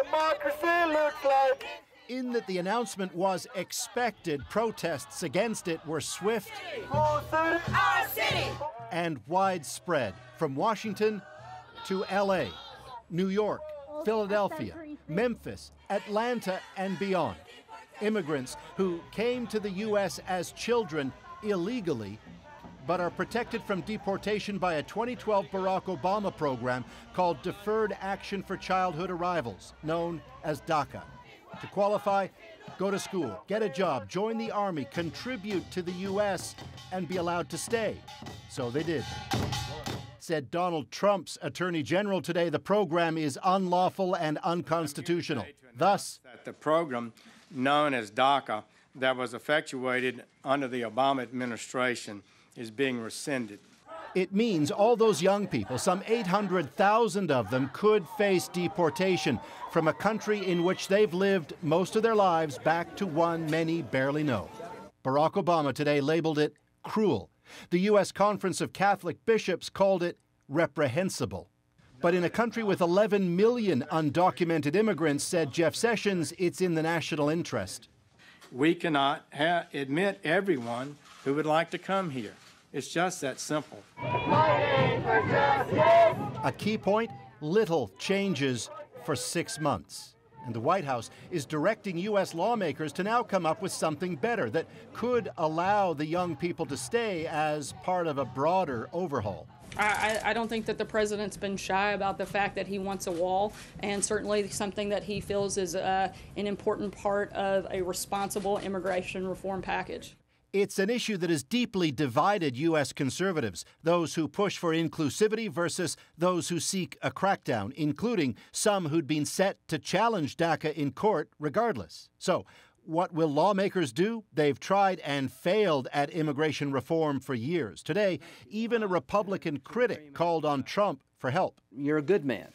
democracy looks like. In that the announcement was expected, protests against it were swift Our city. and widespread, from Washington to LA, New York, Philadelphia, Memphis, Atlanta, and beyond. Immigrants who came to the U.S. as children illegally, but are protected from deportation by a 2012 Barack Obama program called Deferred Action for Childhood Arrivals, known as DACA. To qualify, go to school, get a job, join the Army, contribute to the U.S., and be allowed to stay. So they did. Said Donald Trump's Attorney General today the program is unlawful and unconstitutional. Thus, the program known as DACA that was effectuated under the Obama administration is being rescinded. it means all those young people, some 800,000 of them, could face deportation from a country in which they've lived most of their lives back to one many barely know. Barack Obama today labeled it cruel. The U.S. Conference of Catholic Bishops called it reprehensible. But in a country with 11 million undocumented immigrants, said Jeff Sessions, it's in the national interest. We cannot admit everyone who would like to come here. It's just that simple. A key point, little changes for 6 months. And the White House is directing U.S. lawmakers to now come up with something better that could allow the young people to stay as part of a broader overhaul. I don't think that the president's been shy about the fact that he wants a wall, and certainly something that he feels is an important part of a responsible immigration reform package. It's an issue that has deeply divided U.S. conservatives, those who push for inclusivity versus those who seek a crackdown, including some who'd been set to challenge DACA in court regardless. So, what will lawmakers do? They've tried and failed at immigration reform for years. Today, even a Republican critic called on Trump for help. You're a good man.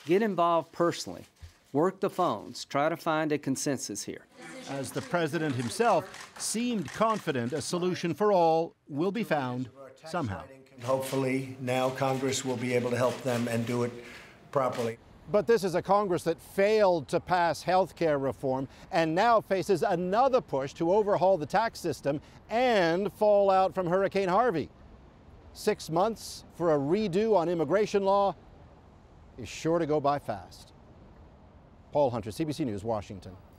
Get involved personally. Work the phones. Try to find a consensus here. As the president himself seemed confident a solution for all will be found somehow. Hopefully now Congress will be able to help them and do it properly. But this is a Congress that failed to pass health care reform and now faces another push to overhaul the tax system and fallout from Hurricane Harvey. 6 months for a redo on immigration law is sure to go by fast. Paul Hunter, CBC News, Washington.